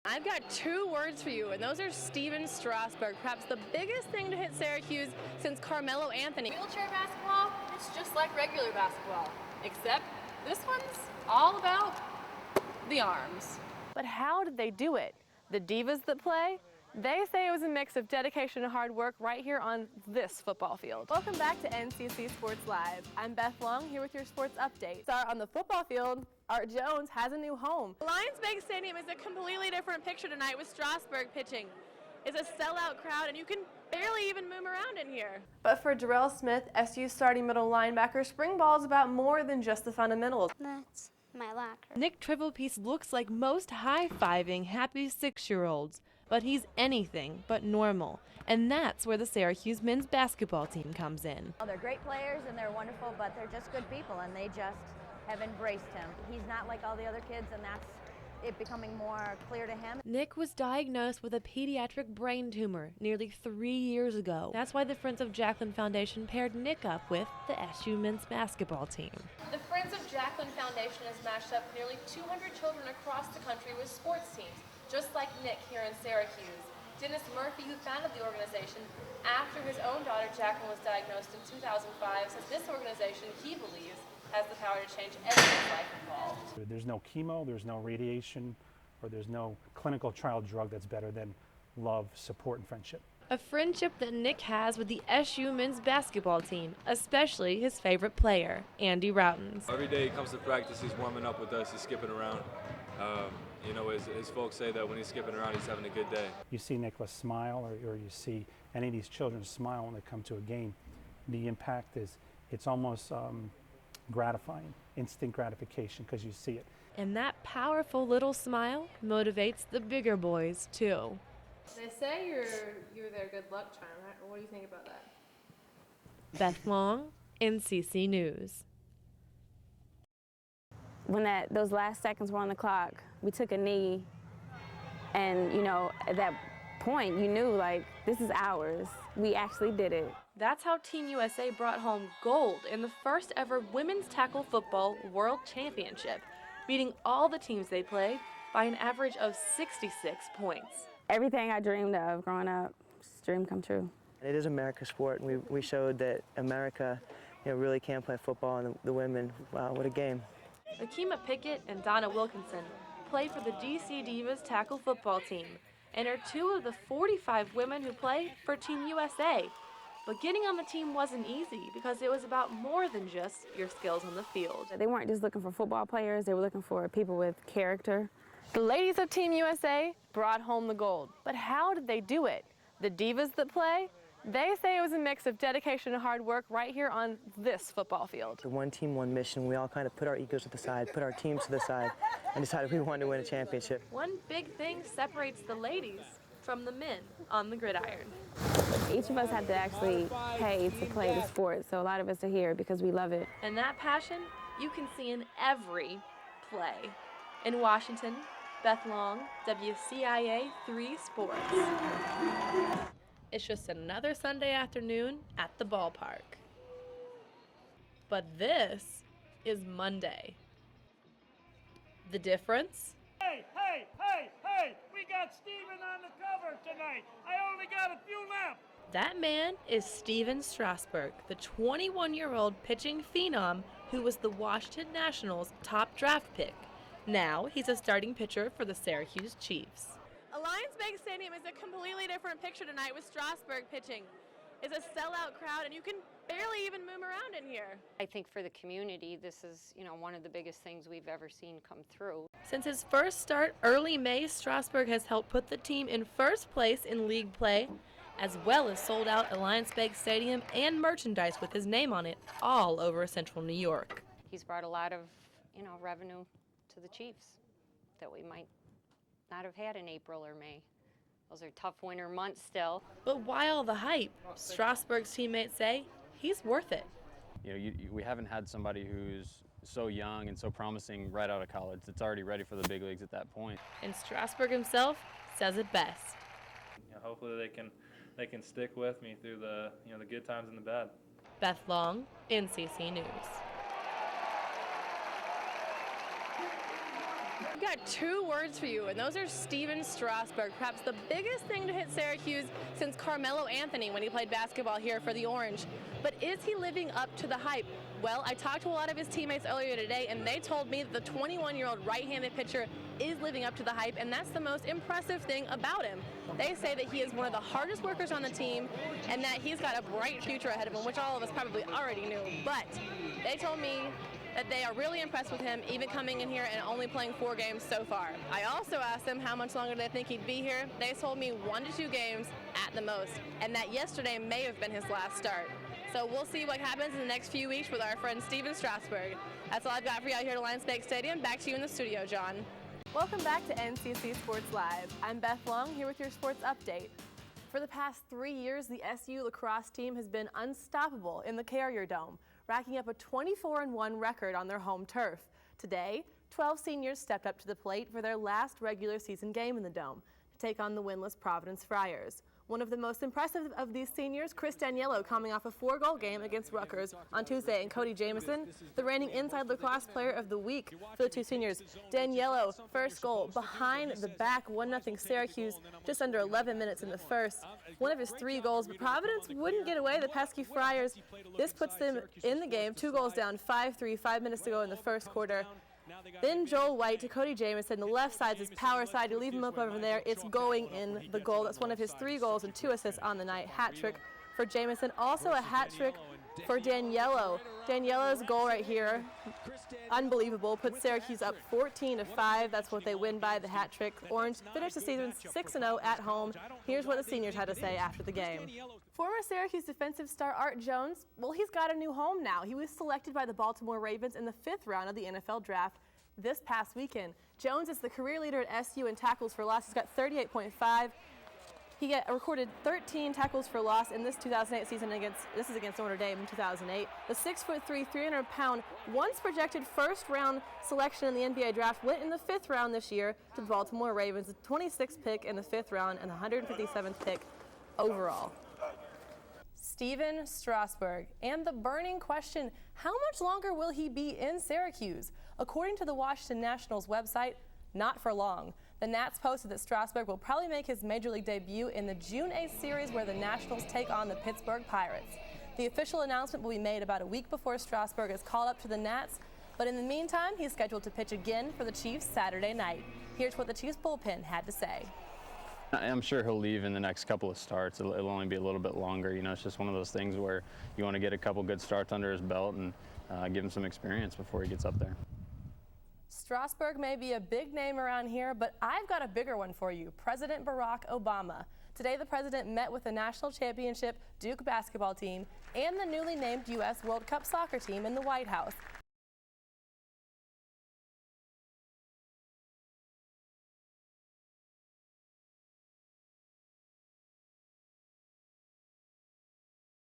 I've got two words for you, and those are Steven Strasburg, perhaps the biggest thing to hit Syracuse since Carmelo Anthony. Wheelchair basketball, it's just like regular basketball, except this one's all about the arms. But how did they do it? The divas that play? They say it was a mix of dedication and hard work right here on this football field. Welcome back to NCC Sports Live. I'm Beth Long here with your sports update. Start on the football field. Art Jones has a new home. Lions Bank Stadium is a completely different picture tonight with Strasburg pitching. It's a sellout crowd and you can barely even move around in here. But for Darrell Smith, SU's starting middle linebacker, spring ball is about more than just the fundamentals. That's my locker. Nick Trivelpiece looks like most high-fiving happy 6-year-olds, but he's anything but normal. And that's where the Syracuse men's basketball team comes in. Well, they're great players and they're wonderful, but they're just good people and they just have embraced him. He's not like all the other kids, and that's it becoming more clear to him. Nick was diagnosed with a pediatric brain tumor nearly 3 years ago. That's why the Friends of Jacqueline Foundation paired Nick up with the SU men's basketball team. The Friends of Jacqueline Foundation has matched up nearly 200 children across the country with sports teams, just like Nick here in Syracuse. Dennis Murphy, who founded the organization after his own daughter Jacqueline was diagnosed in 2005, says this organization, he believes, has the power to change everyone's life involved. There's no chemo, there's no radiation, or there's no clinical trial drug that's better than love, support, and friendship. A friendship that Nick has with the SU men's basketball team, especially his favorite player, Andy Routens. Every day he comes to practice, he's warming up with us, he's skipping around. You know, his folks say that when he's skipping around, he's having a good day. You see Nicholas smile, or you see any of these children smile when they come to a game. The impact is, it's almost gratifying, instant gratification, because you see it. And that powerful little smile motivates the bigger boys, too. They say you're their good luck charm, right? What do you think about that? Beth Long, NCC News. When those last seconds were on the clock, we took a knee, and you know, at that point, you knew like this is ours. We actually did it. That's how Team USA brought home gold in the first ever women's tackle football world championship, beating all the teams they played by an average of 66 points. Everything I dreamed of growing up, just dream come true. It is America's sport, and we showed that America, really can play football, and the women, wow, what a game. Akima Pickett and Donna Wilkinson play for the DC Divas tackle football team and are two of the 45 women who play for Team USA. But getting on the team wasn't easy because it was about more than just your skills on the field. They weren't just looking for football players, they were looking for people with character. The ladies of Team USA brought home the gold. But how did they do it? The divas that play? They say it was a mix of dedication and hard work right here on this football field. The one team, one mission. We all kind of put our egos to the side, put our teams to the side, and decided we wanted to win a championship. One big thing separates the ladies from the men on the gridiron. Each of us had to actually pay to play the sport, so a lot of us are here because we love it. And that passion you can see in every play. In Washington, Beth Long, WCIA 3 Sports. It's just another Sunday afternoon at the ballpark. But this is Monday. The difference? Hey, we got Steven on the cover tonight. I only got a few left. That man is Steven Strasburg, the 21-year-old pitching phenom who was the Washington Nationals' top draft pick. Now he's a starting pitcher for the Syracuse Chiefs. Lions Bank Stadium is a completely different picture tonight with Strasburg pitching. It's a sellout crowd and you can barely even move around in here. I think for the community, this is, one of the biggest things we've ever seen come through. Since his first start early May, Strasburg has helped put the team in first place in league play, as well as sold out Alliance Bank Stadium and merchandise with his name on it all over central New York. He's brought a lot of, revenue to the Chiefs that we might not have had in April or May. Those are tough winter months still. But why all the hype? Strasburg's teammates say he's worth it. We haven't had somebody who's so young and so promising right out of college that's already ready for the big leagues at that point. And Strasburg himself says it best. Hopefully they can stick with me through the the good times and the bad. Beth Long, NCC News. got 2 words for you, and those are Steven Strasburg, perhaps the biggest thing to hit Syracuse since Carmelo Anthony when he played basketball here for the Orange. But is he living up to the hype? Well, I talked to a lot of his teammates earlier today, and they told me that the 21-year-old right-handed pitcher is living up to the hype, and that's the most impressive thing about him. They say that he is one of the hardest workers on the team, and that he's got a bright future ahead of him, which all of us probably already knew. But they told me that they are really impressed with him, even coming in here and only playing 4 games so far. I also asked them how much longer they think he'd be here. They told me 1 to 2 games at the most, and that yesterday may have been his last start. So we'll see what happens in the next few weeks with our friend Steven Strasburg. That's all I've got for you out here at Lions Bank Stadium. Back to you in the studio, John. Welcome back to NCC Sports Live. I'm Beth Long here with your sports update. For the past 3 years, the SU lacrosse team has been unstoppable in the Carrier Dome, racking up a 24-1 record on their home turf. Today, 12 seniors stepped up to the plate for their last regular season game in the Dome to take on the winless Providence Friars. One of the most impressive of these seniors, Chris Daniello, coming off a 4-goal game against Rutgers on Tuesday, and Cody Jamison, the reigning Inside Lacrosse Player of the Week for the 2 seniors. Daniello, first goal, behind the back, 1-0 Syracuse, just under 11 minutes in the first. One of his 3 goals, but Providence wouldn't get away, the pesky Friars. This puts them in the game, 2 goals down, 5-3, 5 minutes to go in the first quarter. Then Joel White to Cody Jamison. The left side's his power side. You leave him up over there. It's going in the goal. That's one of his 3 goals and 2 assists on the night. Hat trick for Jamison. Also a hat trick for Daniello. Daniello's goal right here, unbelievable. Puts Syracuse up 14-5. That's what they win by, the hat trick. Orange finished the season 6-0 at home. Here's what the seniors had to say after the game. Former Syracuse defensive star Art Jones, well, he's got a new home now. He was selected by the Baltimore Ravens in the 5th round of the NFL draft this past weekend. Jones is the career leader at SU in tackles for loss. He's got 38.5. He recorded 13 tackles for loss in this 2008 season against Notre Dame in 2008. The 6'3", 300-pound, once projected first-round selection in the NBA draft went in the 5th round this year to the Baltimore Ravens, the 26th pick in the 5th round and the 157th pick overall. Steven Strasburg, and the burning question, how much longer will he be in Syracuse? According to the Washington Nationals website, not for long. The Nats posted that Strasburg will probably make his Major League debut in the June 8th series where the Nationals take on the Pittsburgh Pirates. The official announcement will be made about a week before Strasburg is called up to the Nats, but in the meantime, he's scheduled to pitch again for the Chiefs Saturday night. Here's what the Chiefs bullpen had to say. I'm sure he'll leave in the next couple of starts. It'll only be a little bit longer. You know, it's just one of those things where you want to get a couple good starts under his belt and give him some experience before he gets up there. Strasburg may be a big name around here, but I've got a bigger one for you, President Barack Obama. Today, the president met with the national championship Duke basketball team and the newly named U.S. World Cup soccer team in the White House.